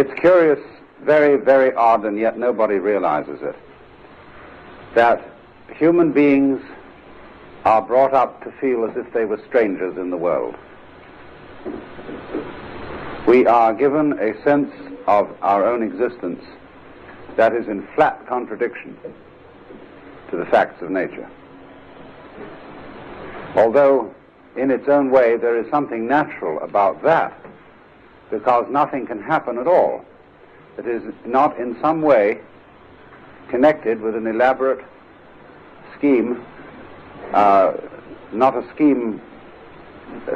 It's curious, very, very odd, and yet nobody realizes it, that human beings are brought up to feel as if they were strangers in the world. We are given a sense of our own existence that is in flat contradiction to the facts of nature. Although, in its own way, there is something natural about that, because nothing can happen at all that is not in some way connected with an elaborate scheme, not a scheme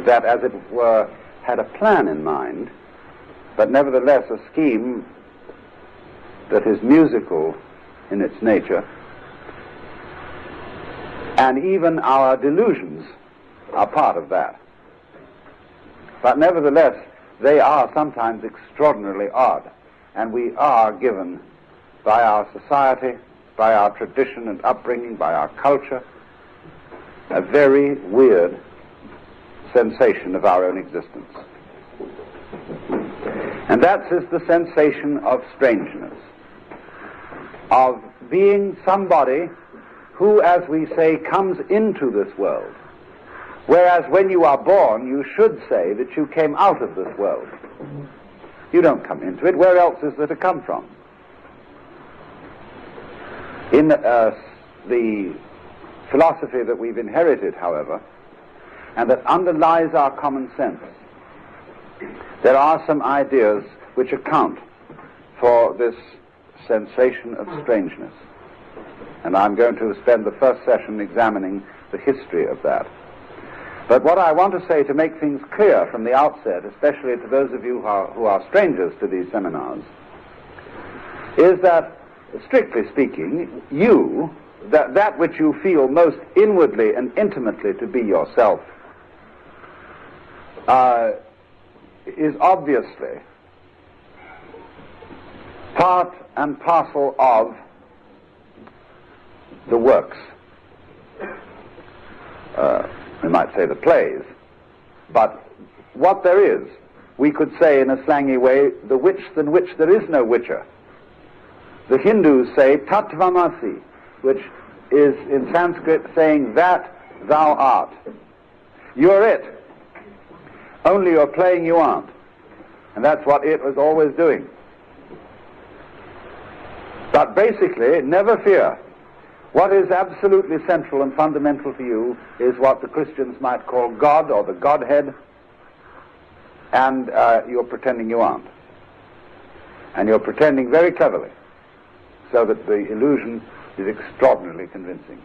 that, as it were, had a plan in mind, but nevertheless a scheme that is musical in its nature. And even our delusions are part of that. But nevertheless, they are sometimes extraordinarily odd, and we are given by our society, by our tradition and upbringing, by our culture, a very weird sensation of our own existence. And that is the sensation of strangeness, of being somebody who, as we say, comes into this world, whereas when you are born, you should say that you came out of this world. You don't come into it. Where else is there to come from? In the philosophy that we've inherited, however, and that underlies our common sense, there are some ideas which account for this sensation of strangeness. And I'm going to spend the first session examining the history of that. But what I want to say, to make things clear from the outset, especially to those of you who are strangers to these seminars, is that, strictly speaking, that which you feel most inwardly and intimately to be yourself, is obviously part and parcel of the works. We might say the plays, but what there is, we could say in a slangy way, the witch than which there is no witcher. The Hindus say tatvamasi, which is in Sanskrit saying that thou art. You're it. Only you're playing you aren't. And that's what it was always doing. But basically, never fear. What is absolutely central and fundamental to you is what the Christians might call God or the Godhead, and you're pretending you aren't. And you're pretending very cleverly, so that the illusion is extraordinarily convincing.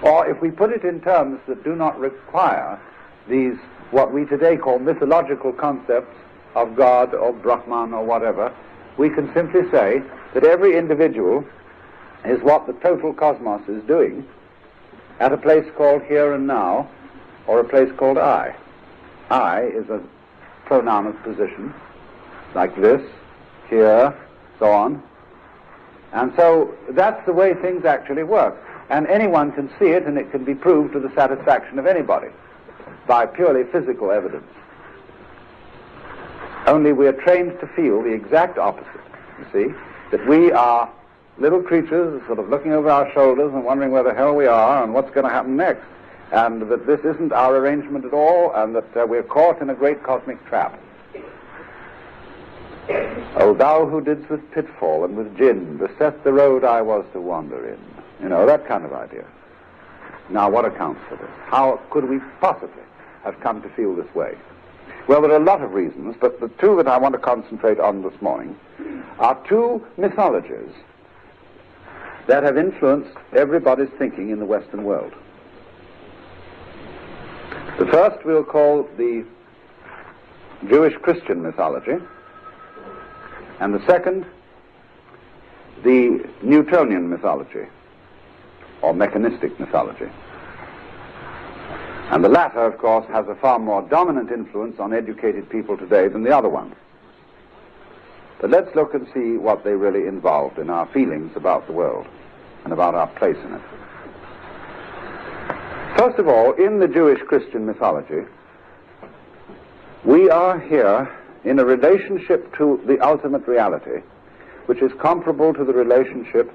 Or if we put it in terms that do not require these, what we today call mythological concepts of God or Brahman or whatever, we can simply say that every individual is what the total cosmos is doing at a place called here and now, or a place called I. I is a pronoun of position, like this, here, so on. And so that's the way things actually work. And anyone can see it, and it can be proved to the satisfaction of anybody by purely physical evidence. Only we are trained to feel the exact opposite, you see, that we are little creatures sort of looking over our shoulders and wondering where the hell we are and what's going to happen next, and that this isn't our arrangement at all, and that we're caught in a great cosmic trap. O thou who didst with pitfall and with gin beset the road I was to wander in. You know, that kind of idea. Now, what accounts for this? How could we possibly have come to feel this way? Well, there are a lot of reasons, but the two that I want to concentrate on this morning are two mythologies that have influenced everybody's thinking in the Western world. The first we'll call the Jewish Christian mythology, and the second, the Newtonian mythology, or mechanistic mythology. And the latter, of course, has a far more dominant influence on educated people today than the other one. But let's look and see what they really involved in our feelings about the world and about our place in it. First of all, in the Jewish Christian mythology, we are here in a relationship to the ultimate reality, which is comparable to the relationship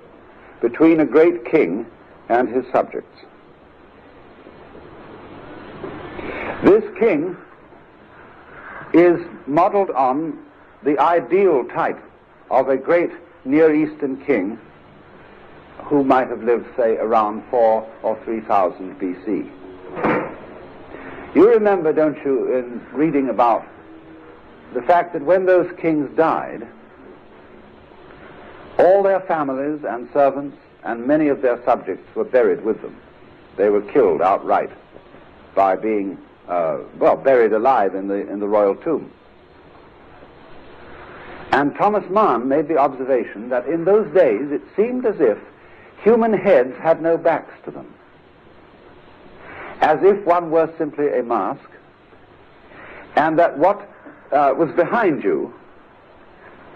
between a great king and his subjects. This king is modeled on the ideal type of a great Near Eastern king who might have lived, say, around 4,000 or 3,000 BC. You remember, don't you, in reading about the fact that when those kings died, all their families and servants and many of their subjects were buried with them. They were killed outright by being, buried alive in the royal tomb. And Thomas Mann made the observation that in those days it seemed as if human heads had no backs to them, as if one were simply a mask, and that what was behind you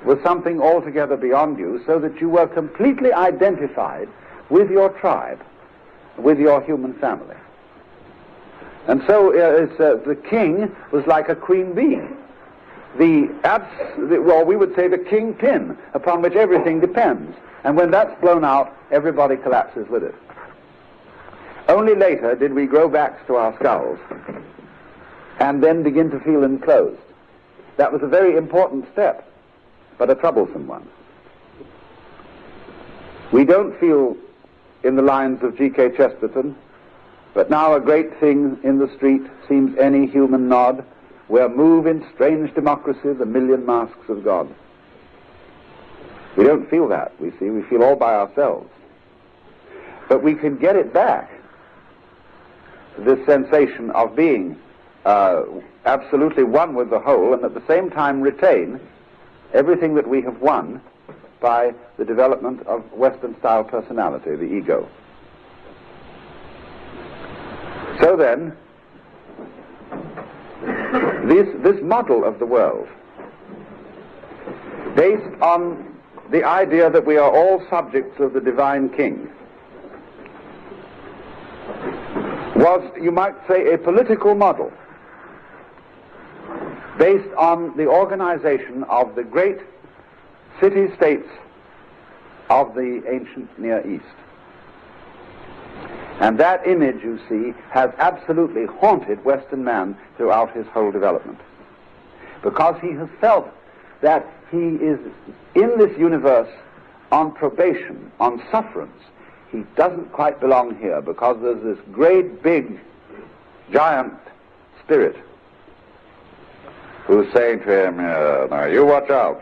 was something altogether beyond you, so that you were completely identified with your tribe, with your human family. And so the king was like a queen bee, we would say the kingpin upon which everything depends. And when that's blown out, everybody collapses with it. Only later did we grow backs to our skulls and then begin to feel enclosed. That was a very important step, but a troublesome one. We don't feel in the lines of G.K. Chesterton, but now a great thing in the street seems any human nod, where move in strange democracy the million masks of God. We don't feel that, we see. We feel all by ourselves. But we can get it back, this sensation of being absolutely one with the whole, and at the same time retain everything that we have won by the development of Western-style personality, the ego. So then, this model of the world, based on the idea that we are all subjects of the divine king, was, you might say, a political model based on the organization of the great city-states of the ancient Near East. And that image, you see, has absolutely haunted Western man throughout his whole development, because he has felt that he is in this universe on probation, on sufferance. He doesn't quite belong here because there's this great big giant spirit who's saying to him, now you watch out.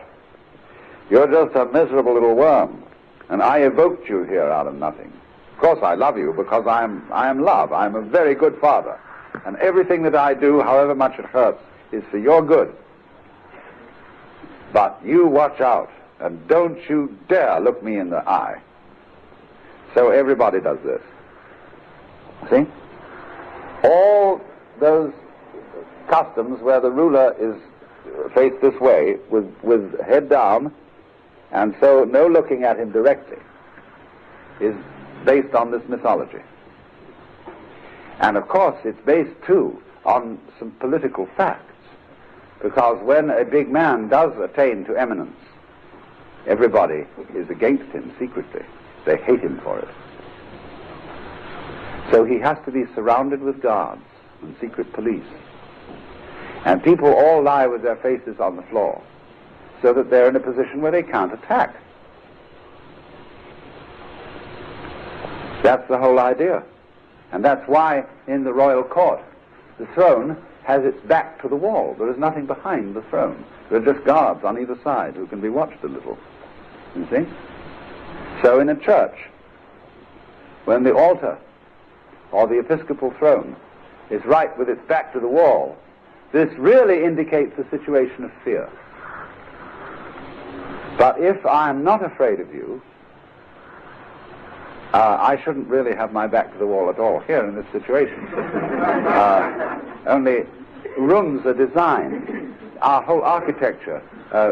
You're just a miserable little worm, and I evoked you here out of nothing. Of course I love you because I am love. I'm a very good father, and everything that I do, however much it hurts, is for your good. But you watch out, and don't you dare look me in the eye. So everybody does this. See? All those customs where the ruler is faced this way with head down, and so no looking at him directly, is based on this mythology. And of course it's based too on some political facts, because when a big man does attain to eminence, everybody is against him secretly. They hate him for it. So he has to be surrounded with guards and secret police. And people all lie with their faces on the floor, so that they're in a position where they can't attack. That's the whole idea. And that's why in the royal court, the throne has its back to the wall. There is nothing behind the throne. There are just guards on either side who can be watched a little. You see? So in a church, when the altar or the episcopal throne is right with its back to the wall, this really indicates a situation of fear. But if I am not afraid of you, I shouldn't really have my back to the wall at all here in this situation. Only rooms are designed, our whole architecture,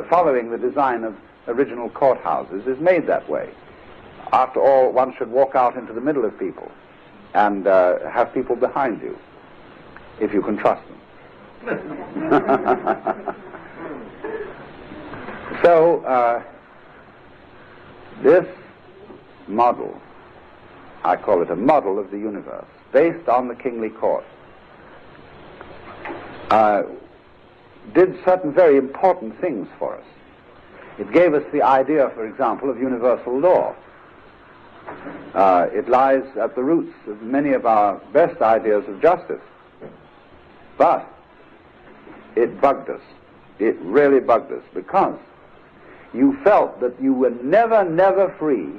following the design of original courthouses, is made that way. After all, one should walk out into the middle of people and have people behind you, if you can trust them. So this model, I call it a model of the universe, based on the kingly court, did certain very important things for us. It gave us the idea, for example, of universal law. It lies at the roots of many of our best ideas of justice. But it bugged us. It really bugged us, because you felt that you were never, never free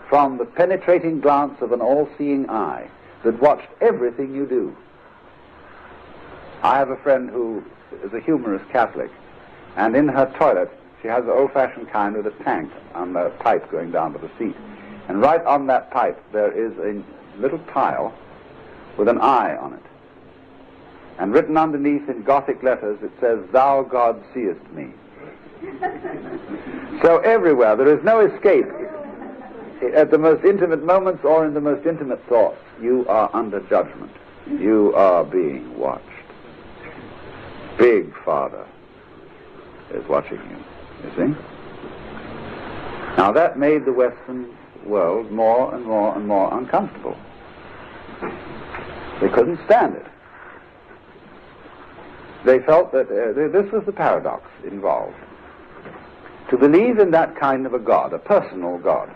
from the penetrating glance of an all-seeing eye that watched everything you do. I have a friend who is a humorous Catholic, and in her toilet she has the old-fashioned kind with a tank on the pipe going down to the seat. And right on that pipe there is a little tile with an eye on it. And written underneath in Gothic letters it says, "Thou, God, seest me." So everywhere there is no escape. At the most intimate moments or in the most intimate thoughts, you are under judgment. You are being watched. Big Father is watching you see? Now that made the Western world more and more and more uncomfortable. They couldn't stand it. They felt that this was the paradox involved. To believe in that kind of a God, a personal God,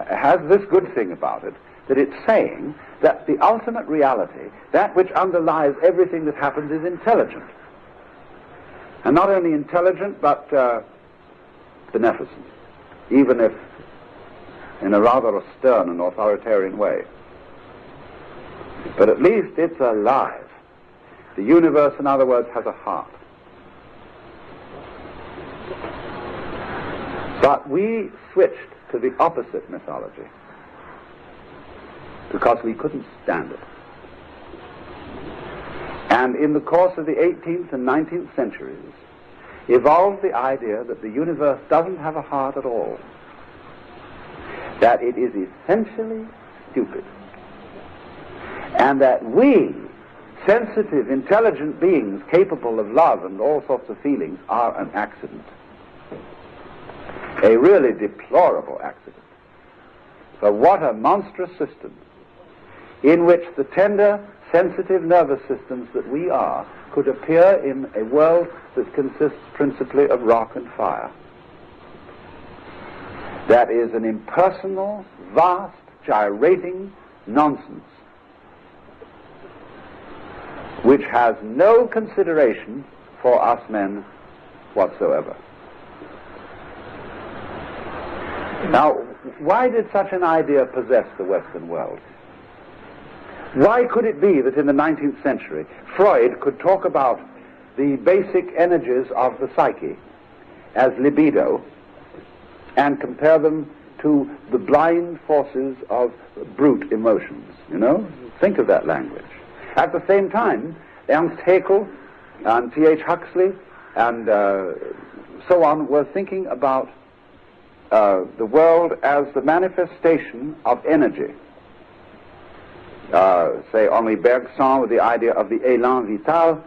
has this good thing about it, that it's saying that the ultimate reality, that which underlies everything that happens, is intelligent. And not only intelligent, but beneficent, even if in a rather stern and authoritarian way. But at least it's alive. The universe, in other words, has a heart. But we switched to the opposite mythology because we couldn't stand it. And in the course of the 18th and 19th centuries evolved the idea that the universe doesn't have a heart at all, that it is essentially stupid, and that we, sensitive, intelligent beings capable of love and all sorts of feelings, are an accident. A really deplorable accident. For what a monstrous system in which the tender, sensitive nervous systems that we are could appear in a world that consists principally of rock and fire. That is an impersonal, vast, gyrating nonsense which has no consideration for us men whatsoever. Now, why did such an idea possess the Western world? Why could it be that in the 19th century Freud could talk about the basic energies of the psyche as libido and compare them to the blind forces of brute emotions? You know, think of that language. At the same time, Ernst Haeckel and T.H. Huxley and so on were thinking about the world as the manifestation of energy. Say, Henri Bergson with the idea of the élan vital.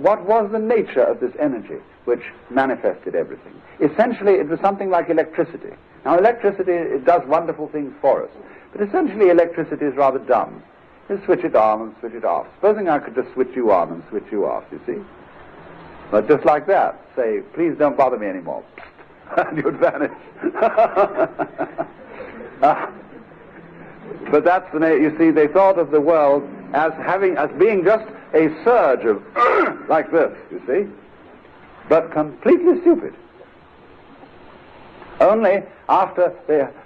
What was the nature of this energy which manifested everything? Essentially, it was something like electricity. Now, electricity, it does wonderful things for us, but essentially electricity is rather dumb. You switch it on and switch it off. Supposing I could just switch you on and switch you off, you see? But just like that, say, please don't bother me anymore. And you'd vanish. But that's the you see, they thought of the world as being just a surge of like this, you see, but completely stupid. Only after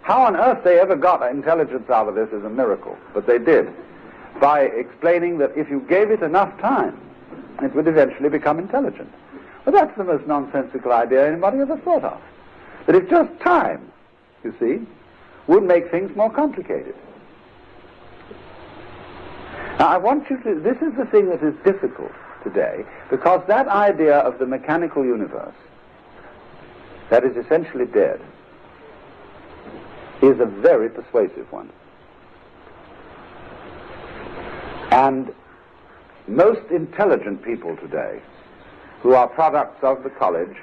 how on earth they ever got intelligence out of this is a miracle, but they did, by explaining that if you gave it enough time, it would eventually become intelligent. Well, that's the most nonsensical idea anybody ever thought of. That if just time, you see, would make things more complicated. Now, I want you to, this is the thing that is difficult today, because that idea of the mechanical universe, that is essentially dead, is a very persuasive one. And most intelligent people today, who are products of the college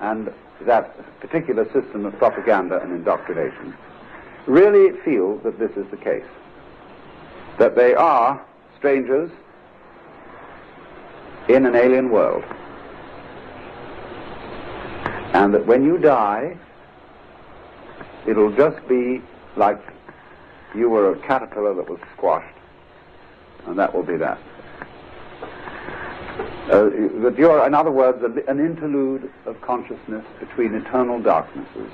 and that particular system of propaganda and indoctrination really feel that this is the case, that they are strangers in an alien world, and that when you die, it'll just be like you were a caterpillar that was squashed, and that will be that. That you're, in other words, an interlude of consciousness between eternal darknesses,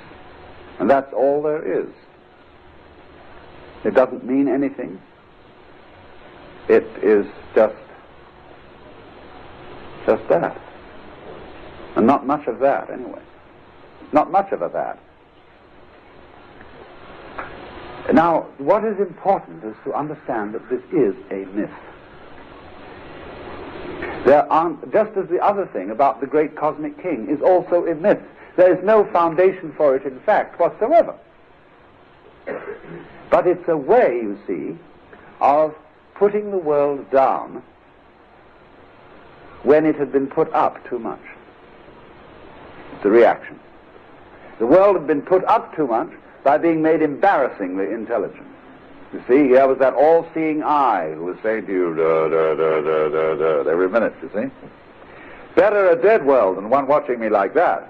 and that's all there is. It doesn't mean anything. It is just that, and not much of that anyway. Not much of a that. Now, what is important is to understand that this is a myth. There aren't, just as the other thing about the great cosmic king is also a myth. There is no foundation for it in fact whatsoever. But it's a way, you see, of putting the world down when it had been put up too much. It's a reaction. The world had been put up too much by being made embarrassingly intelligent. You see, there was that all-seeing eye who was saying to you, da, da, da, da, da, da, every minute, you see. Better a dead world than one watching me like that.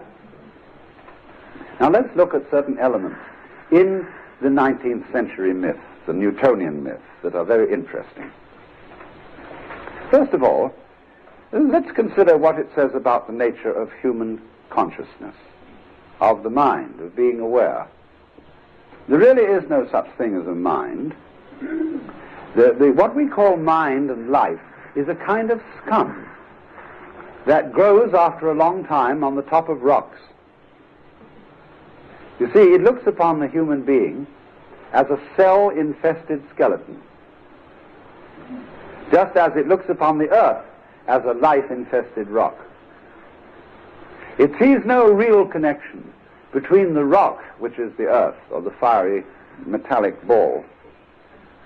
Now let's look at certain elements in the 19th century myths, the Newtonian myths, that are very interesting. First of all, let's consider what it says about the nature of human consciousness, of the mind, of being aware. There really is no such thing as a mind. What we call mind and life is a kind of scum that grows after a long time on the top of rocks. You see, it looks upon the human being as a cell-infested skeleton, just as it looks upon the earth as a life-infested rock. It sees no real connection between the rock, which is the earth, or the fiery metallic ball,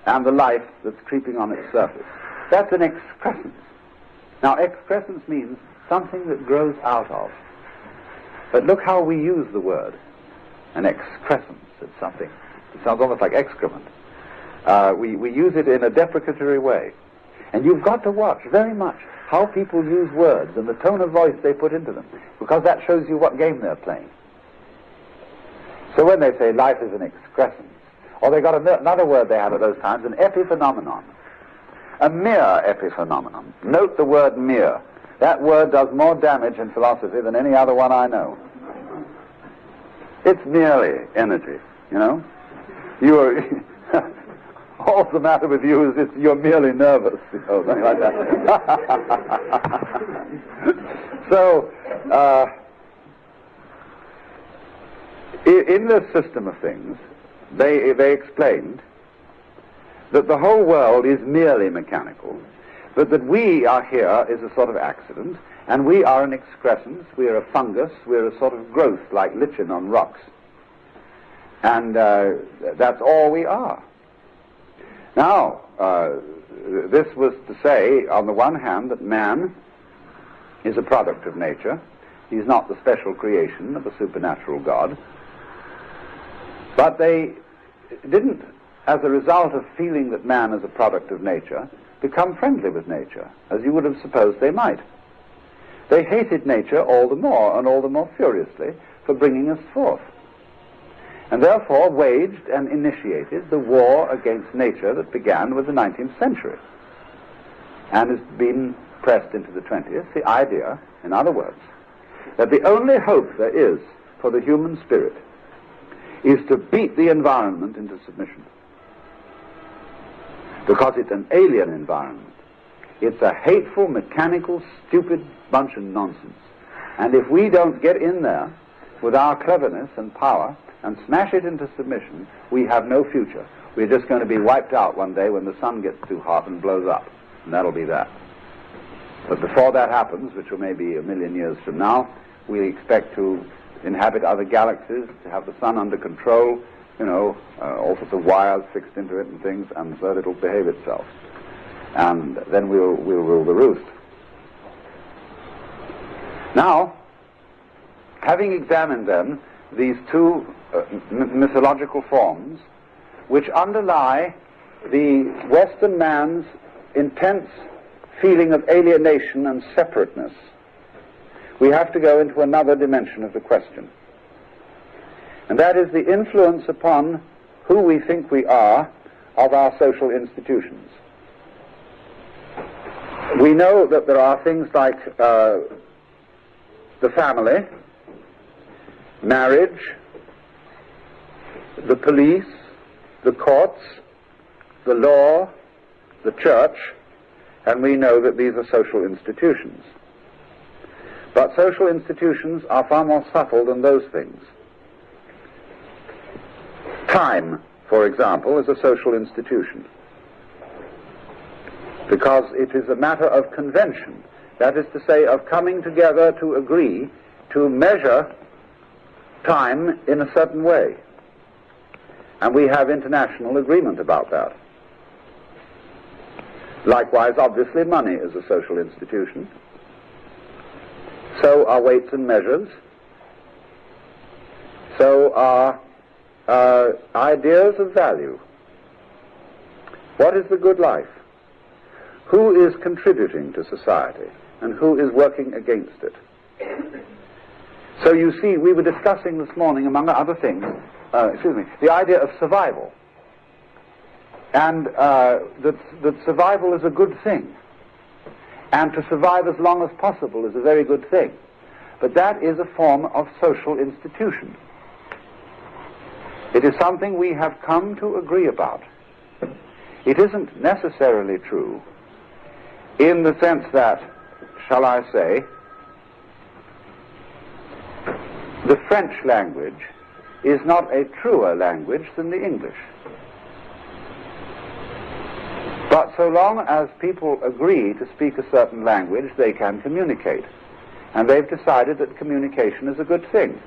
and the life that's creeping on its surface. That's an excrescence. Now, excrescence means something that grows out of. But look how we use the word, an excrescence. It's something. It sounds almost like excrement. We use it in a deprecatory way. And you've got to watch very much how people use words and the tone of voice they put into them, because that shows you what game they're playing. So when they say life is an excrescence, or they got another word they had at those times, an epiphenomenon, a mere epiphenomenon. Note the word mere. That word does more damage in philosophy than any other one I know. It's merely energy, you know. You're all's the matter with you is you're merely nervous, you know, something like that. So, in this system of things, they explained that the whole world is merely mechanical, but that we are here is a sort of accident, and we are an excrescence, we are a fungus, we're a sort of growth like lichen on rocks. And that's all we are. Now, this was to say, on the one hand, that man is a product of nature. He's not the special creation of a supernatural God. But they didn't, as a result of feeling that man is a product of nature, become friendly with nature, as you would have supposed they might. They hated nature all the more, and all the more furiously, for bringing us forth, and therefore waged and initiated the war against nature that began with the 19th century and has been pressed into the 20th. The idea, in other words, that the only hope there is for the human spirit is to beat the environment into submission, because it's an alien environment. It's a hateful, mechanical, stupid bunch of nonsense. And if we don't get in there with our cleverness and power and smash it into submission, we have no future. We're just going to be wiped out one day when the sun gets too hot and blows up. And that'll be that. But before that happens, which will maybe 1 million years from now, we expect to inhabit other galaxies, to have the sun under control, you know, all sorts of wires fixed into it and things, and so that it'll behave itself. And then we'll rule the roost. Now, having examined then these two mythological forms which underlie the Western man's intense feeling of alienation and separateness, we have to go into another dimension of the question. And that is the influence upon who we think we are of our social institutions. We know that there are things like the family, marriage, the police, the courts, the law, the church, and we know that these are social institutions. But social institutions are far more subtle than those things. Time, for example, is a social institution because it is a matter of convention, that is to say, of coming together to agree to measure time in a certain way. And we have international agreement about that. Likewise, obviously, money is a social institution. So are weights and measures. So are ideas of value. What is the good life? Who is contributing to society and who is working against it? So you see, we were discussing this morning, among other things, the idea of survival. And that survival is a good thing. And to survive as long as possible is a very good thing. But that is a form of social institution. It is something we have come to agree about. It isn't necessarily true in the sense that, shall I say, the French language is not a truer language than the English. But so long as people agree to speak a certain language, they can communicate. And they've decided that communication is a good thing.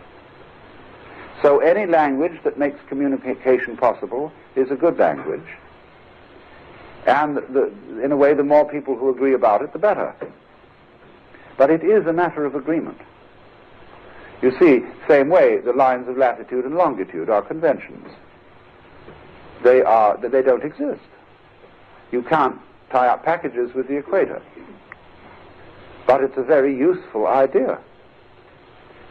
So any language that makes communication possible is a good language. And in a way, the more people who agree about it, the better. But it is a matter of agreement. You see, same way, the lines of latitude and longitude are conventions. They don't exist. You can't tie up packages with the equator. But it's a very useful idea.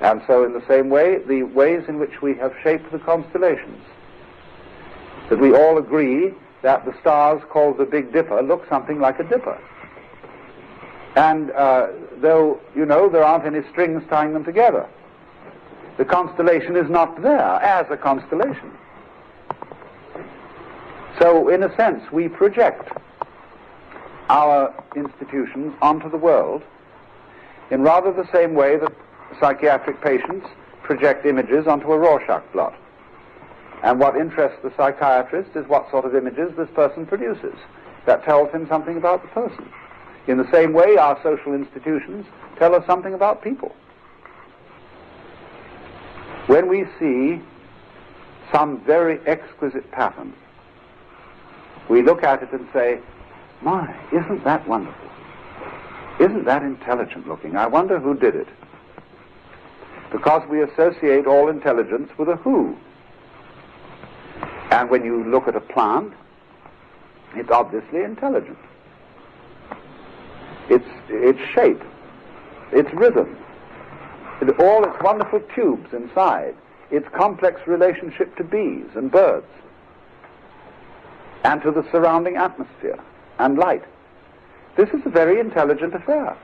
And so in the same way, the ways in which we have shaped the constellations, that we all agree that the stars called the Big Dipper look something like a dipper. And though, you know, there aren't any strings tying them together, the constellation is not there as a constellation. So, in a sense, we project our institutions onto the world in rather the same way that psychiatric patients project images onto a Rorschach blot. And what interests the psychiatrist is what sort of images this person produces. That tells him something about the person. In the same way, our social institutions tell us something about people. When we see some very exquisite pattern, we look at it and say, my, isn't that wonderful? Isn't that intelligent looking? I wonder who did it. Because we associate all intelligence with a who. And when you look at a plant, it's obviously intelligent. Its shape, its rhythm, all its wonderful tubes inside, its complex relationship to bees and birds, and to the surrounding atmosphere and light. This is a very intelligent affair.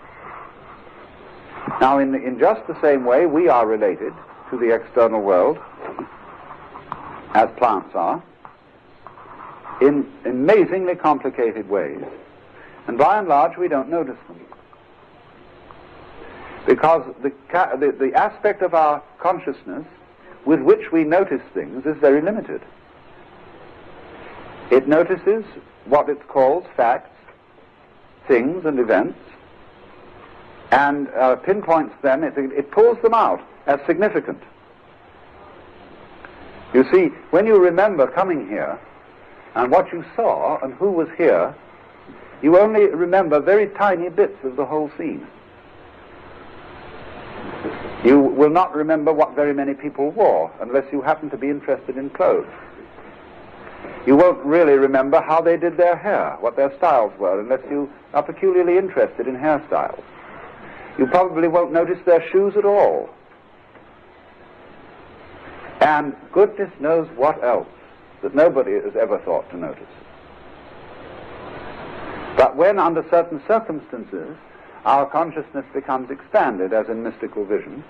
Now, in just the same way, we are related to the external world, as plants are, in amazingly complicated ways. And by and large, we don't notice them. Because the aspect of our consciousness with which we notice things is very limited. It notices what it calls facts, things and events, and pinpoints them, it pulls them out as significant. You see, when you remember coming here, and what you saw, and who was here, you only remember very tiny bits of the whole scene. You will not remember what very many people wore unless you happen to be interested in clothes. You won't really remember how they did their hair, what their styles were, unless you are peculiarly interested in hairstyles. You probably won't notice their shoes at all. And goodness knows what else that nobody has ever thought to notice. But when, under certain circumstances, our consciousness becomes expanded, as in mystical vision,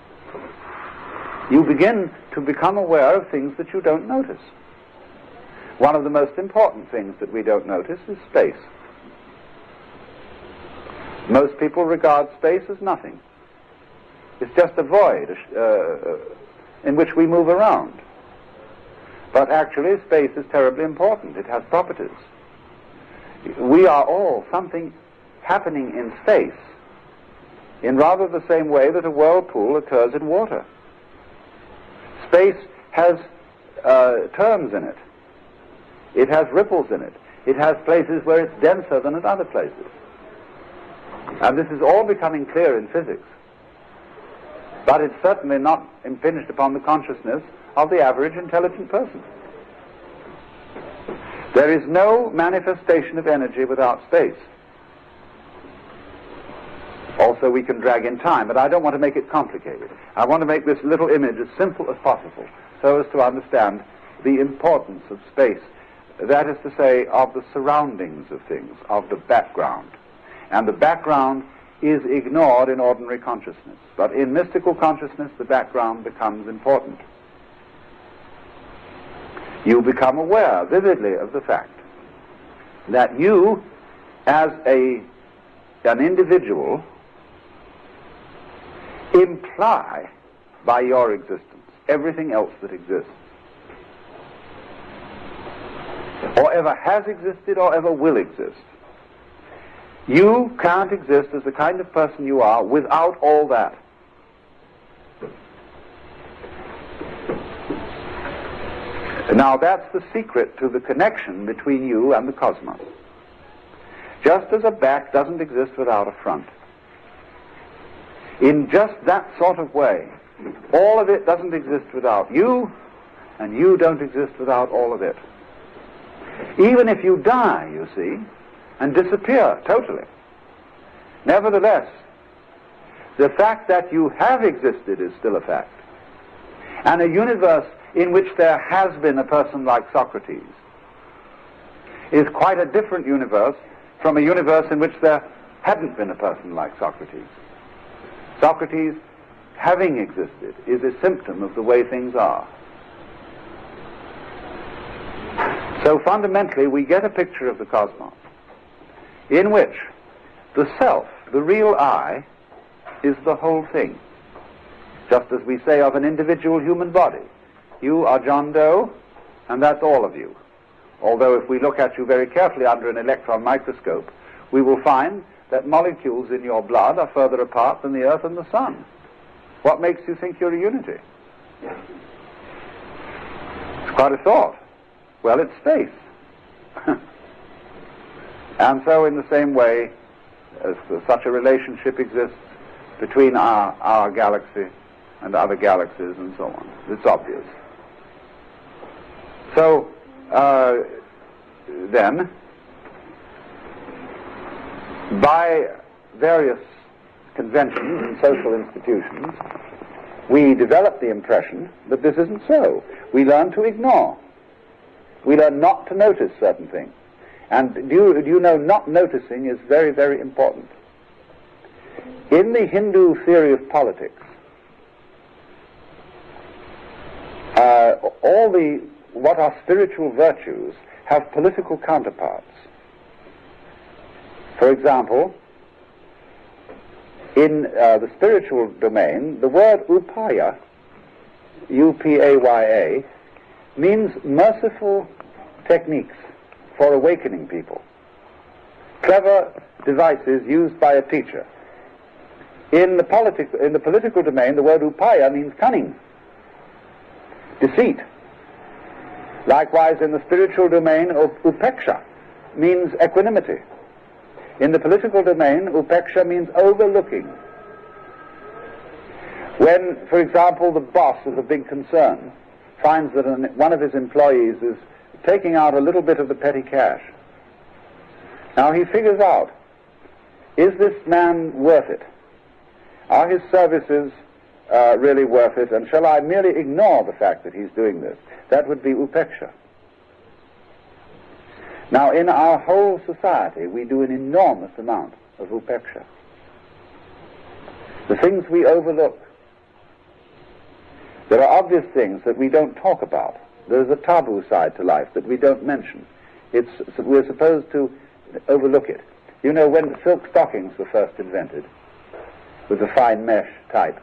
you begin to become aware of things that you don't notice. One of the most important things that we don't notice is space. Most people regard space as nothing. It's just a void in which we move around. But actually, space is terribly important. It has properties. We are all something happening in space in rather the same way that a whirlpool occurs in water. Space has terms in it. It has ripples in it. It has places where it's denser than at other places. And this is all becoming clear in physics. But it's certainly not impinged upon the consciousness of the average intelligent person. There is no manifestation of energy without space. Also, we can drag in time, but I don't want to make it complicated. I want to make this little image as simple as possible so as to understand the importance of space. That is to say, of the surroundings of things, of the background. And the background is ignored in ordinary consciousness. But in mystical consciousness, the background becomes important. You become aware vividly of the fact that you, as an individual, imply by your existence everything else that exists, or ever has existed, or ever will exist. You can't exist as the kind of person you are without all that. Now that's the secret to the connection between you and the cosmos. Just as a back doesn't exist without a front. In just that sort of way, all of it doesn't exist without you, and you don't exist without all of it. Even if you die, you see, and disappear totally, nevertheless, the fact that you have existed is still a fact. And a universe in which there has been a person like Socrates is quite a different universe from a universe in which there hadn't been a person like Socrates. Socrates, having existed, is a symptom of the way things are. So fundamentally, we get a picture of the cosmos in which the self, the real I, is the whole thing. Just as we say of an individual human body, you are John Doe, and that's all of you. Although if we look at you very carefully under an electron microscope, we will find that molecules in your blood are further apart than the earth and the sun. What makes you think you're a unity? It's quite a thought. Well, it's space. And so in the same way, as such a relationship exists between our galaxy and other galaxies and so on. It's obvious. So, then, by various conventions and social institutions, we develop the impression that this isn't so. We learn to ignore. We learn not to notice certain things. And do you know, not noticing is very, very important. In the Hindu theory of politics, what are spiritual virtues have political counterparts. For example, in the spiritual domain, the word upaya, U-P-A-Y-A, means merciful techniques for awakening people. Clever devices used by a teacher. In the political domain, the word upaya means cunning, deceit. Likewise, in the spiritual domain, upeksha means equanimity. In the political domain, upeksha means overlooking. When, for example, the boss of a big concern finds that one of his employees is taking out a little bit of the petty cash, now he figures out, is this man worth it? Are his services really worth it? And shall I merely ignore the fact that he's doing this? That would be upeksha. Now, in our whole society, we do an enormous amount of upeksha. The things we overlook. There are obvious things that we don't talk about. There's a taboo side to life that we don't mention. We're supposed to overlook it. You know, when silk stockings were first invented, with the fine mesh type,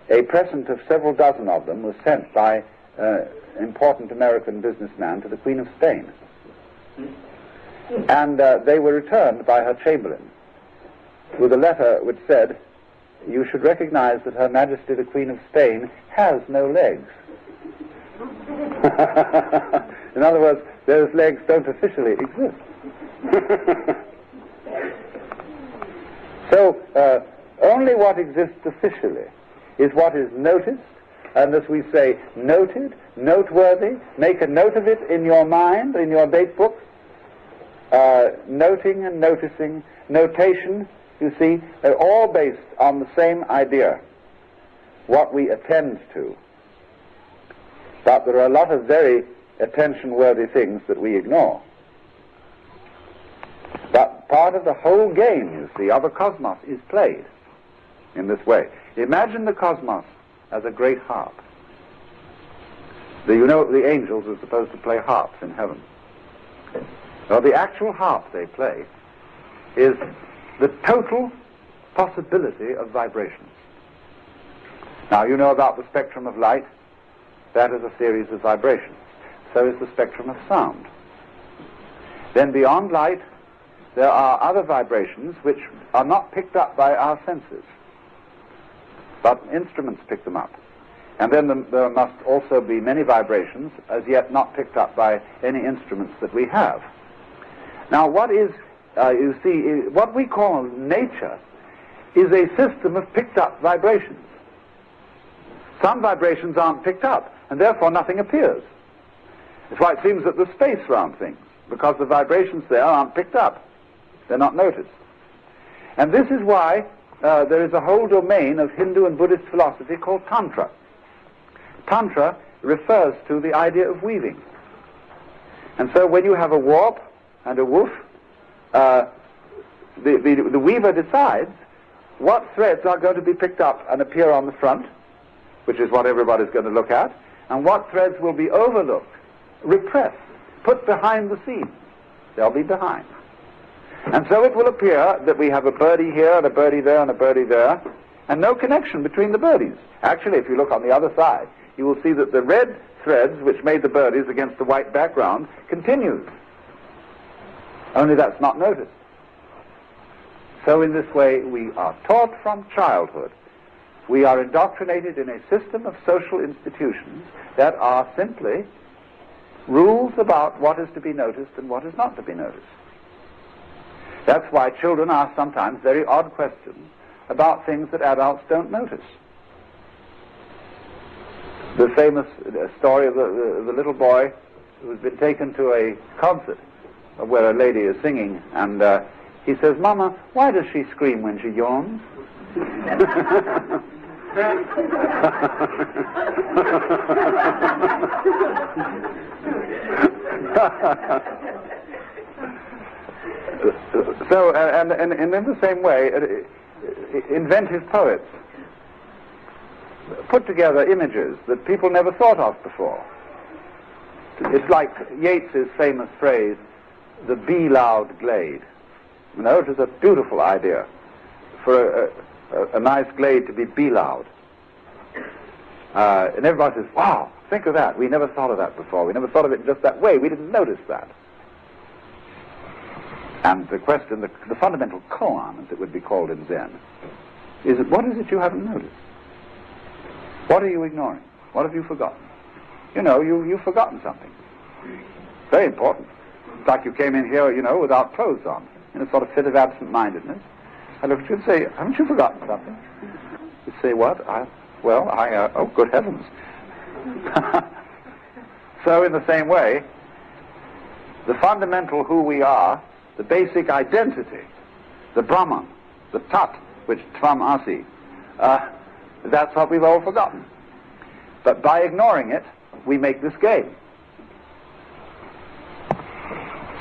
a present of several dozen of them was sent by an important American businessman to the Queen of Spain. And they were returned by her chamberlain with a letter which said, "You should recognize that Her Majesty the Queen of Spain has no legs." In other words, those legs don't officially exist. So, only what exists officially is what is noticed, and as we say, noted, noteworthy. Make a note of it in your mind, in your date book. Noting and noticing, notation, you see, they're all based on the same idea, what we attend to. But there are a lot of very attention-worthy things that we ignore. But part of the whole game, you see, of a cosmos is played in this way. Imagine the cosmos as a great harp. You know, the angels are supposed to play harps in heaven. Well, the actual harp they play is the total possibility of vibrations. Now, you know about the spectrum of light. That is a series of vibrations. So is the spectrum of sound. Then beyond light, there are other vibrations which are not picked up by our senses, but instruments pick them up. And then there must also be many vibrations as yet not picked up by any instruments that we have. Now, what is, you see, what we call nature is a system of picked up vibrations. Some vibrations aren't picked up, and therefore nothing appears. That's why it seems that there's space around things, because the vibrations there aren't picked up. They're not noticed. And this is why there is a whole domain of Hindu and Buddhist philosophy called Tantra. Tantra refers to the idea of weaving. And so when you have a warp and a woof, the weaver decides what threads are going to be picked up and appear on the front, which is what everybody's going to look at, and what threads will be overlooked, repressed, put behind the scenes. They'll be behind. And so it will appear that we have a birdie here and a birdie there and a birdie there, and no connection between the birdies. Actually, if you look on the other side, you will see that the red threads which made the birdies against the white background continues. Only that's not noticed. So in this way, we are taught from childhood. We are indoctrinated in a system of social institutions that are simply rules about what is to be noticed and what is not to be noticed. That's why children ask sometimes very odd questions about things that adults don't notice. The famous story of the little boy who has been taken to a concert where a lady is singing, and he says, "Mama, why does she scream when she yawns?" So, and in the same way, inventive poets put together images that people never thought of before. It's like Yeats's famous phrase, "the be-loud glade." You know, it is a beautiful idea for a nice glade to be be-loud. And everybody says, "Wow, think of that. We never thought of that before. We never thought of it just that way. We didn't notice that." And the question, the fundamental koan, as it would be called in Zen, is what is it you haven't noticed? What are you ignoring? What have you forgotten? You know, you've forgotten something. Very important. It's like you came in here, you know, without clothes on, in a sort of fit of absent-mindedness. I look at you and say, "Haven't you forgotten something?" You say, "What? Well, oh, good heavens. So in the same way, the fundamental who we are, the basic identity, the Brahman, the Tat, which Tvam Asi, that's what we've all forgotten. But by ignoring it, we make this game.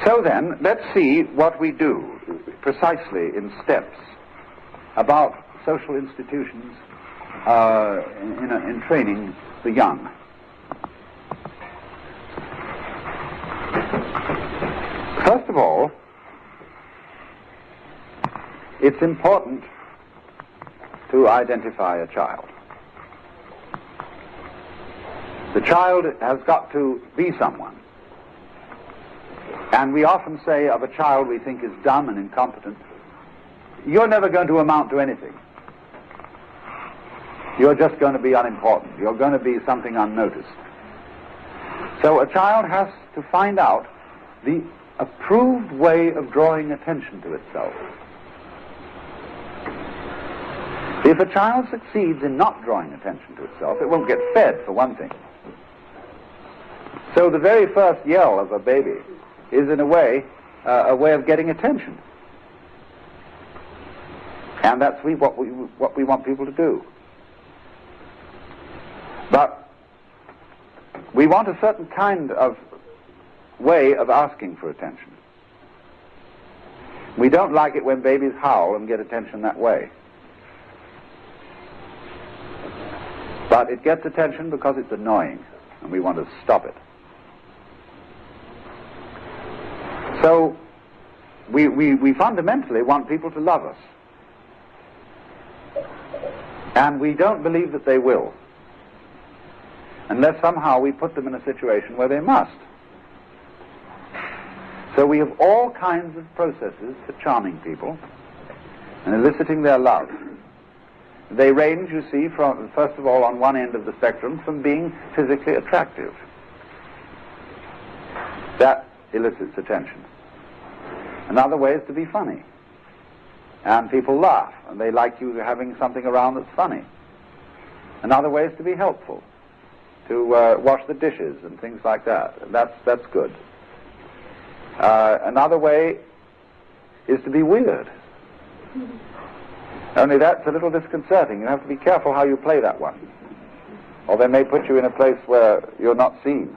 So then, let's see what we do precisely in steps about social institutions in training the young. First of all, it's important to identify a child. The child has got to be someone. And we often say of a child we think is dumb and incompetent, you're never going to amount to anything. You're just going to be unimportant. You're going to be something unnoticed. So a child has to find out the approved way of drawing attention to itself. If a child succeeds in not drawing attention to itself, it won't get fed, for one thing. So the very first yell of a baby is, in a way of getting attention. And that's what we want people to do. But we want a certain kind of way of asking for attention. We don't like it when babies howl and get attention that way. But it gets attention because it's annoying, and we want to stop it. So we fundamentally want people to love us. And we don't believe that they will, unless somehow we put them in a situation where they must. So we have all kinds of processes for charming people and eliciting their love. They range, you see, from, first of all, on one end of the spectrum, from being physically attractive. That elicits attention. Another way is to be funny. And people laugh, and they like you having something around that's funny. Another way is to be helpful, to wash the dishes and things like that. That's good. Another way is to be weird. Only that's a little disconcerting. You have to be careful how you play that one, or they may put you in a place where you're not seen.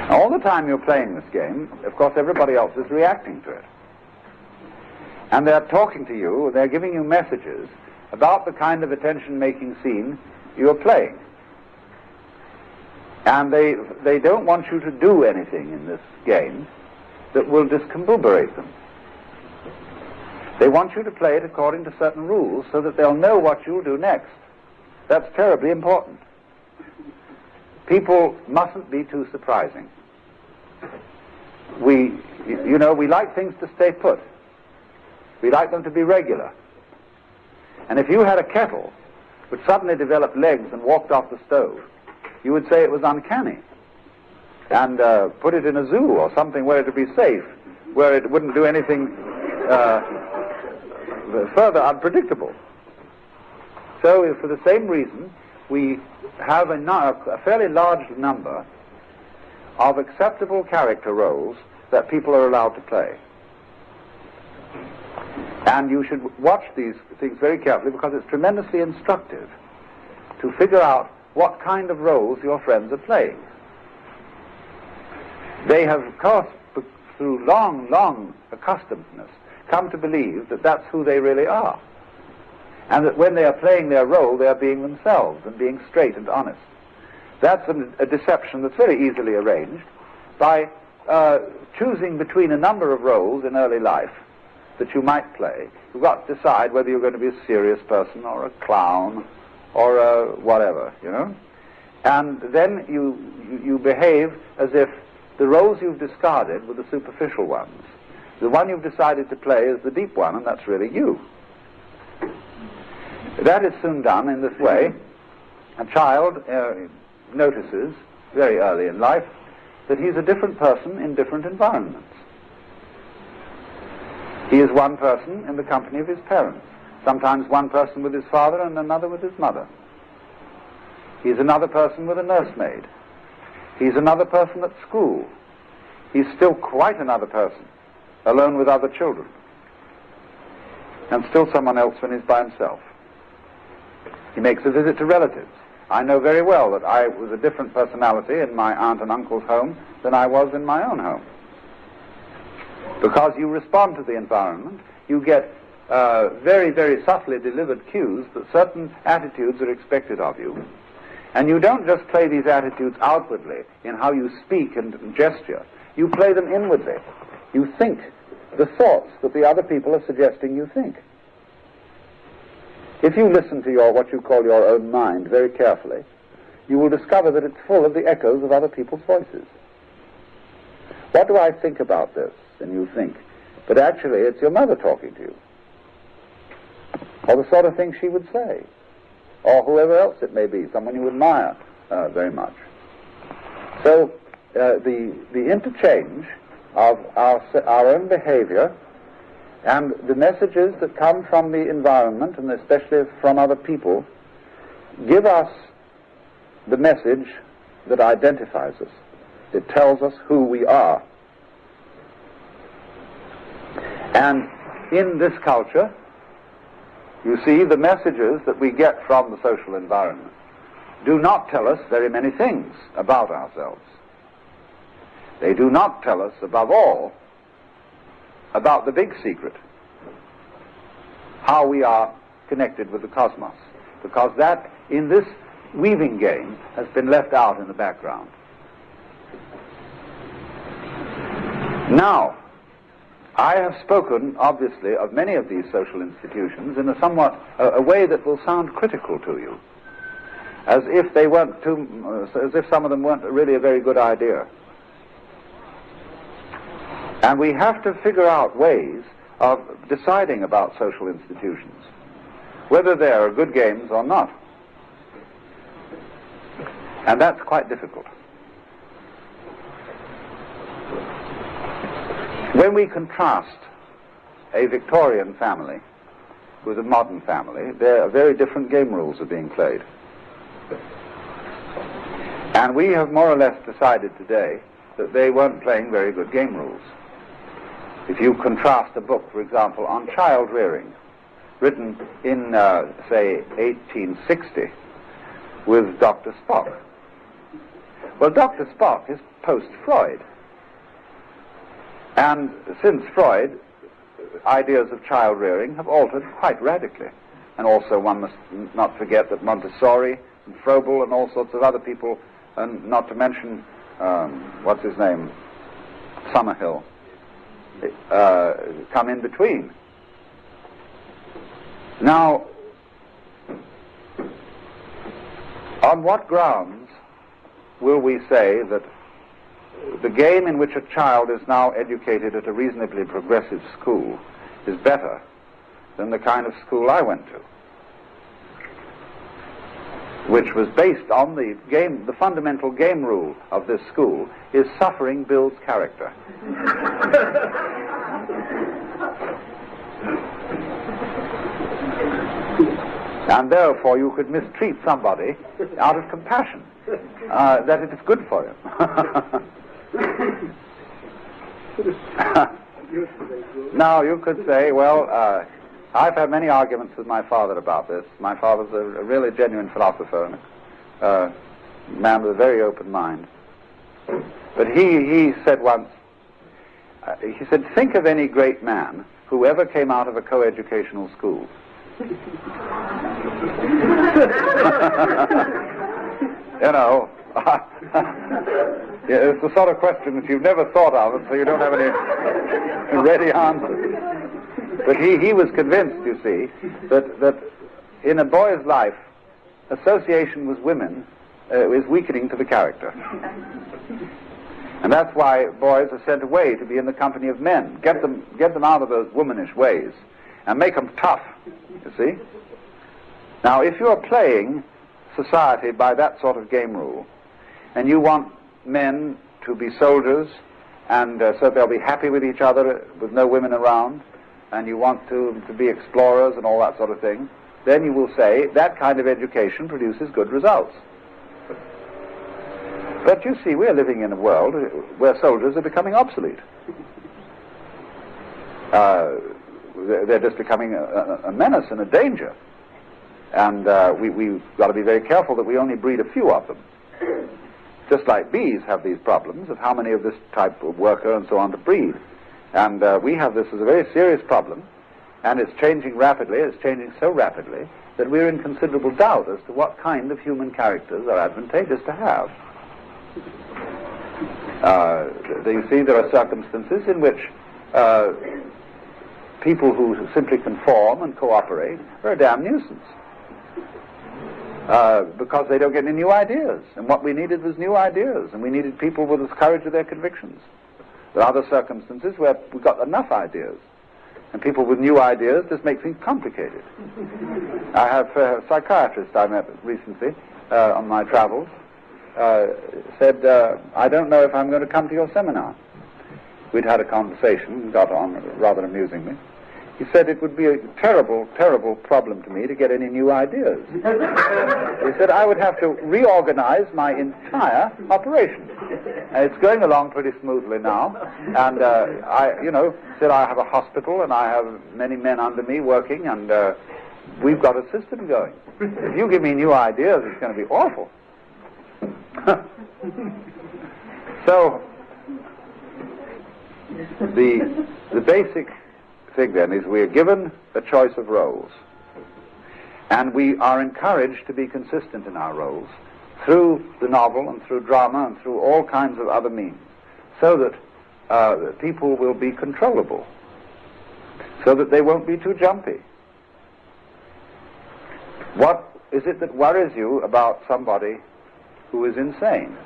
All the time you're playing this game, of course, everybody else is reacting to it. And they're talking to you, they're giving you messages about the kind of attention-making scene you're playing. And they don't want you to do anything in this game that will discombobulate them. They want you to play it according to certain rules so that they'll know what you'll do next. That's terribly important. People mustn't be too surprising. We like things to stay put. We like them to be regular. And if you had a kettle which suddenly developed legs and walked off the stove, you would say it was uncanny, and put it in a zoo or something where it would be safe, where it wouldn't do anything further unpredictable. So for the same reason, we have a fairly large number of acceptable character roles that people are allowed to play. And you should watch these things very carefully, because it's tremendously instructive to figure out what kind of roles your friends are playing. They have, of course, through long accustomedness, come to believe that that's who they really are. And that when they are playing their role, they are being themselves and being straight and honest. That's a deception that's very easily arranged by choosing between a number of roles in early life that you might play. You've got to decide whether you're going to be a serious person or a clown or whatever, you know. And then you behave as if the roles you've discarded were the superficial ones. The one you've decided to play is the deep one, and that's really you. That is soon done in this way. A child notices very early in life that he's a different person in different environments. He is one person in the company of his parents, sometimes one person with his father and another with his mother. He's another person with a nursemaid. He's another person at school. He's still quite another person, alone with other children, and still someone else when he's by himself. He makes a visit to relatives. I know very well that I was a different personality in my aunt and uncle's home than I was in my own home. Because you respond to the environment, you get very, very subtly delivered cues that certain attitudes are expected of you. And you don't just play these attitudes outwardly in how you speak and gesture. You play them inwardly. You think the thoughts that the other people are suggesting you think. If you listen to what you call your own mind very carefully, you will discover that it's full of the echoes of other people's voices. What do I think about this? And you think, but actually it's your mother talking to you, or the sort of thing she would say, or whoever else it may be, someone you admire very much. So the interchange of our own behavior and the messages that come from the environment, and especially from other people, give us the message that identifies us. It tells us who we are. And in this culture, you see, the messages that we get from the social environment do not tell us very many things about ourselves. They do not tell us, above all, about the big secret, how we are connected with the cosmos, because that, in this weaving game, has been left out in the background. Now, I have spoken, obviously, of many of these social institutions in a way that will sound critical to you, as if they weren't as if some of them weren't really a very good idea. And we have to figure out ways of deciding about social institutions, whether they are good games or not. And that's quite difficult. When we contrast a Victorian family with a modern family, there are very different game rules are being played. And we have more or less decided today that they weren't playing very good game rules. If you contrast a book, for example, on child rearing, written in, say, 1860, with Dr. Spock. Well, Dr. Spock is post-Freud. And since Freud, ideas of child rearing have altered quite radically. And also one must not forget that Montessori and Froebel and all sorts of other people, and not to mention, what's his name, Summerhill, come in between. Now, on what grounds will we say that the game in which a child is now educated at a reasonably progressive school is better than the kind of school I went to, which was based on the fundamental game rule of this school is suffering builds character. And therefore you could mistreat somebody out of compassion, that it is good for him. Now you could say, well, I've had many arguments with my father about this. My father's a really genuine philosopher, a man with a very open mind. But he said once, he said, think of any great man who ever came out of a coeducational school. You know, yeah, it's the sort of question that you've never thought of, and so you don't have any ready answers. But he was convinced, you see, that in a boy's life, association with women is weakening to the character. And that's why boys are sent away to be in the company of men. Get them out of those womanish ways and make them tough, you see. Now, if you're playing society by that sort of game rule, and you want men to be soldiers, and so they'll be happy with each other with no women around, and you want to be explorers and all that sort of thing, then you will say that kind of education produces good results. But you see, we're living in a world where soldiers are becoming obsolete. They're just becoming a menace and a danger. And we've got to be very careful that we only breed a few of them. Just like bees have these problems of how many of this type of worker and so on to breed. And we have this as a very serious problem, and it's changing rapidly. It's changing so rapidly that we're in considerable doubt as to what kind of human characters are advantageous to have. You see, there are circumstances in which people who simply conform and cooperate are a damn nuisance. Because they don't get any new ideas. And what we needed was new ideas, and we needed people with the courage of their convictions. There are other circumstances where we've got enough ideas, and people with new ideas just make things complicated. I have a psychiatrist I met recently on my travels said, I don't know if I'm going to come to your seminar. We'd had a conversation, got on rather amusingly. He said it would be a terrible, terrible problem to me to get any new ideas. He said I would have to reorganize my entire operation. It's going along pretty smoothly now, and said I have a hospital and I have many men under me working, and we've got a system going. If you give me new ideas, it's going to be awful. So the basic thing then is we are given a choice of roles, and we are encouraged to be consistent in our roles through the novel and through drama and through all kinds of other means, so that people will be controllable, so that they won't be too jumpy. What is it that worries you about somebody who is insane?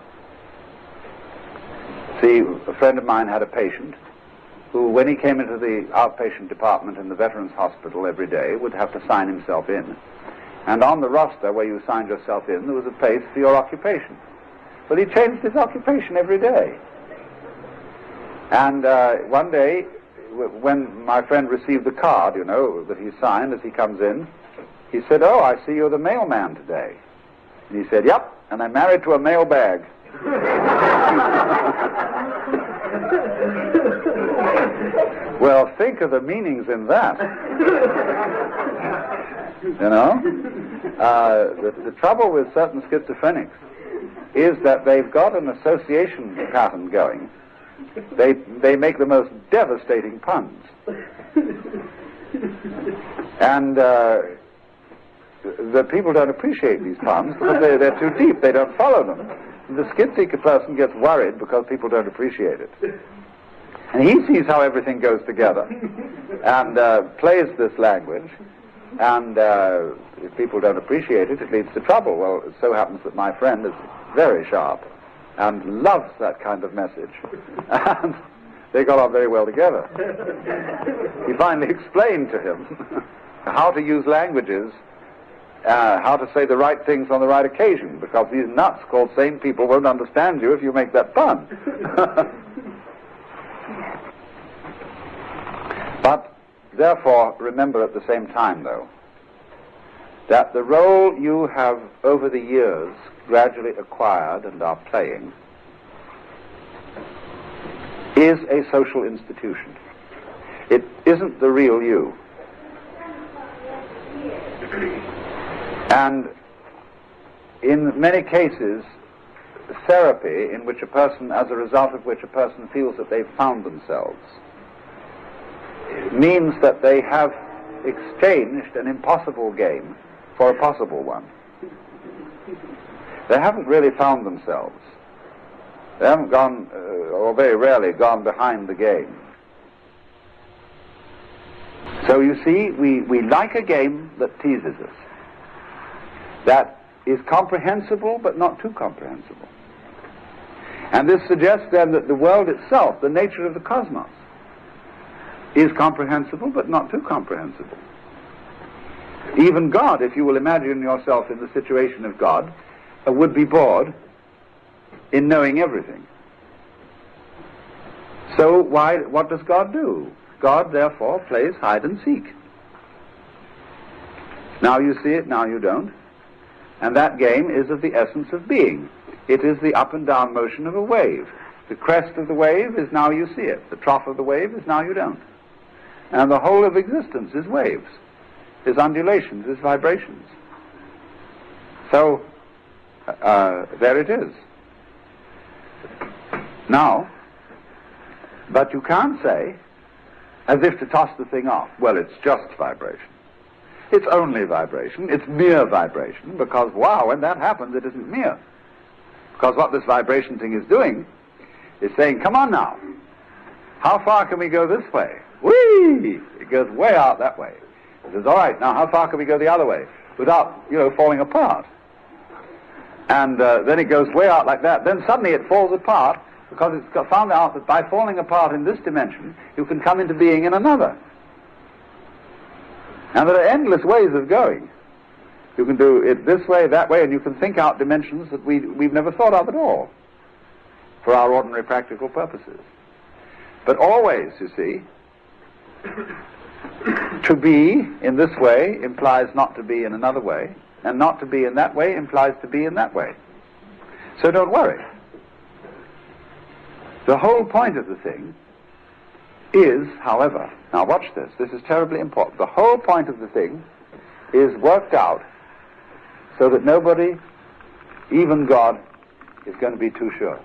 See, a friend of mine had a patient who, when he came into the outpatient department in the Veterans Hospital every day, would have to sign himself in. And on the roster where you signed yourself in, there was a place for your occupation. Well, he changed his occupation every day. And one day, when my friend received the card, that he signed as he comes in, he said, "Oh, I see you're the mailman today." And he said, "Yep, and I'm married to a mailbag." Well, think of the meanings in that. The trouble with certain schizophrenics is that they've got an association pattern going. They make the most devastating puns. And the people don't appreciate these puns because they're too deep. They don't follow them. The schizoid person gets worried because people don't appreciate it. And he sees how everything goes together and plays this language, and if people don't appreciate it, it leads to trouble. Well, it so happens that my friend is very sharp and loves that kind of message, and they got on very well together. He finally explained to him how to use languages, how to say the right things on the right occasion, because these nuts called sane people won't understand you if you make that pun. But therefore, remember at the same time, though, that the role you have over the years gradually acquired and are playing is a social institution. It isn't the real you. And in many cases, therapy in which a person, as a result of which a person feels that they've found themselves, means that they have exchanged an impossible game for a possible one. They haven't really found themselves. They haven't gone, or very rarely, gone behind the game. So you see, we like a game that teases us, that is comprehensible but not too comprehensible. And this suggests then that the world itself, the nature of the cosmos, is comprehensible but not too comprehensible. Even God, if you will imagine yourself in the situation of God, would be bored in knowing everything. So what does God do? God, therefore, plays hide and seek. Now you see it, now you don't. And that game is of the essence of being. It is the up and down motion of a wave. The crest of the wave is now you see it. The trough of the wave is now you don't. And the whole of existence is waves, is undulations, is vibrations. So, there it is. Now, but you can't say, as if to toss the thing off, well, it's just vibration. It's only vibration. It's mere vibration, because, wow, when that happens, it isn't mere. Because what this vibration thing is doing is saying, come on now, how far can we go this way? Whee! It goes way out that way. It says, all right, now how far can we go the other way without, falling apart? And then it goes way out like that. Then suddenly it falls apart because it's found out that by falling apart in this dimension, you can come into being in another. And there are endless ways of going. You can do it this way, that way, and you can think out dimensions that we've never thought of at all for our ordinary practical purposes. But always, you see, to be in this way implies not to be in another way, and not to be in that way implies to be in that way. So don't worry. The whole point of the thing is, however, now watch this, this is terribly important. The whole point of the thing is worked out so that nobody, even God, is going to be too sure.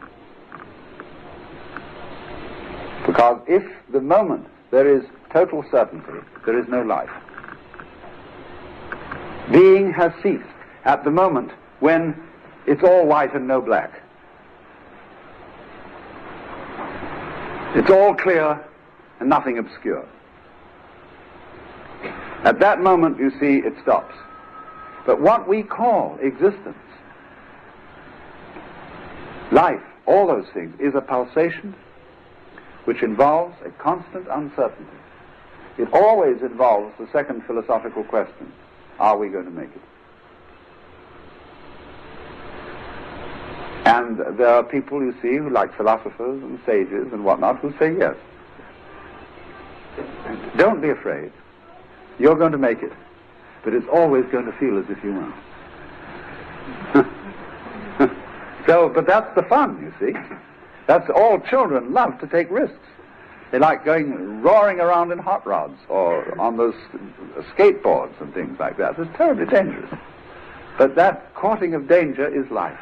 Because if the moment there is total certainty, there is no life. Being has ceased at the moment when it's all white and no black. It's all clear and nothing obscure. At that moment, you see, it stops. But what we call existence, life, all those things, is a pulsation which involves a constant uncertainty. It always involves the second philosophical question, are we going to make it? And there are people, you see, who like philosophers and sages and whatnot, who say yes. Don't be afraid. You're going to make it. But it's always going to feel as if you weren't. But that's the fun, you see. That's all children love to take risks. They like going roaring around in hot rods or on those skateboards and things like that. It's terribly dangerous. But that courting of danger is life.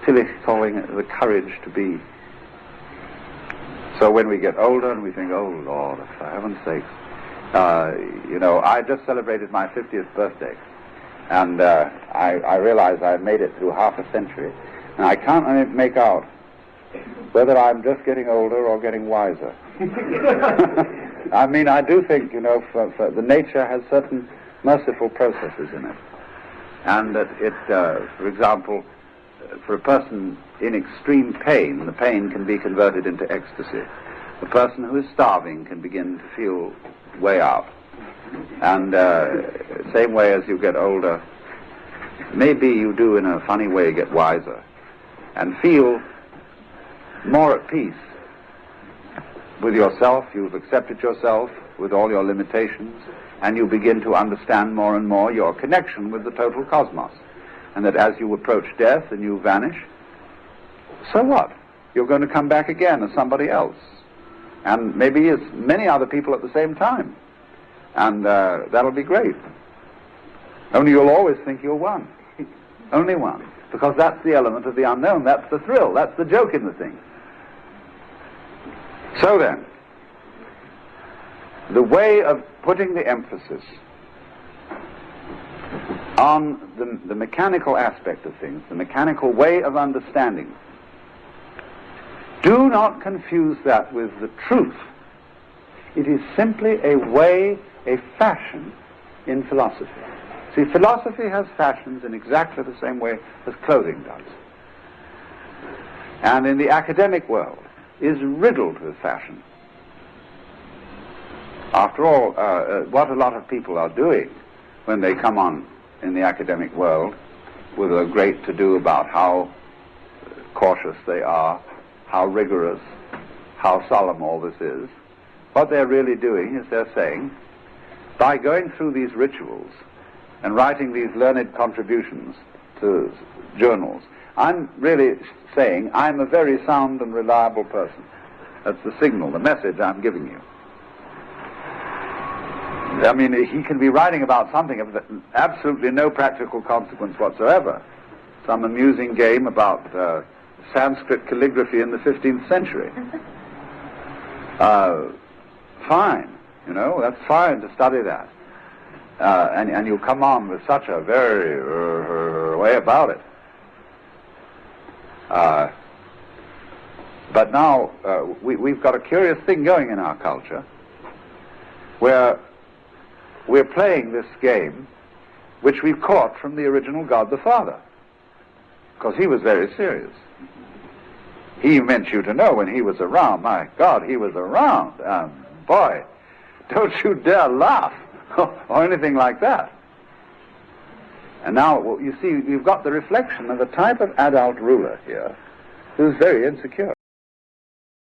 Tillich calling it the courage to be. So when we get older and we think, oh Lord, for heaven's sake, I just celebrated my 50th birthday, and I realize I've made it through half a century, and I can't make out whether I'm just getting older or getting wiser. I mean, I do think, for the nature has certain merciful processes in it, and that it, for example, for a person in extreme pain, the pain can be converted into ecstasy. The person who is starving can begin to feel way out. And same way as you get older, maybe you do in a funny way get wiser and feel more at peace with yourself. You've accepted yourself with all your limitations, and you begin to understand more and more your connection with the total cosmos. And that as you approach death and you vanish, so what? You're going to come back again as somebody else. And maybe as many other people at the same time. And that'll be great. Only you'll always think you're one. Only one. Because that's the element of the unknown. That's the thrill. That's the joke in the thing. So then, the way of putting the emphasis on the mechanical aspect of things, the mechanical way of understanding, do not confuse that with the truth. It is simply a way, a fashion in philosophy. See, philosophy has fashions in exactly the same way as clothing does. And in the academic world is riddled with fashion. After all, what a lot of people are doing when they come on in the academic world with a great to-do about how cautious they are, how rigorous, how solemn all this is, what they're really doing is they're saying, by going through these rituals and writing these learned contributions to journals, I'm really saying I'm a very sound and reliable person. That's the signal, the message I'm giving you. I mean, he can be writing about something of absolutely no practical consequence whatsoever. Some amusing game about Sanskrit calligraphy in the 15th century. Fine, you know, that's fine to study that. And you come on with such a very way about it. But now we've got a curious thing going in our culture where we're playing this game which we've caught from the original God the Father, because he was very serious. He meant you to know when he was around. My God, he was around. Boy, don't you dare laugh or anything like that. And now, well, you see, you've got the reflection of a type of adult ruler here who's very insecure.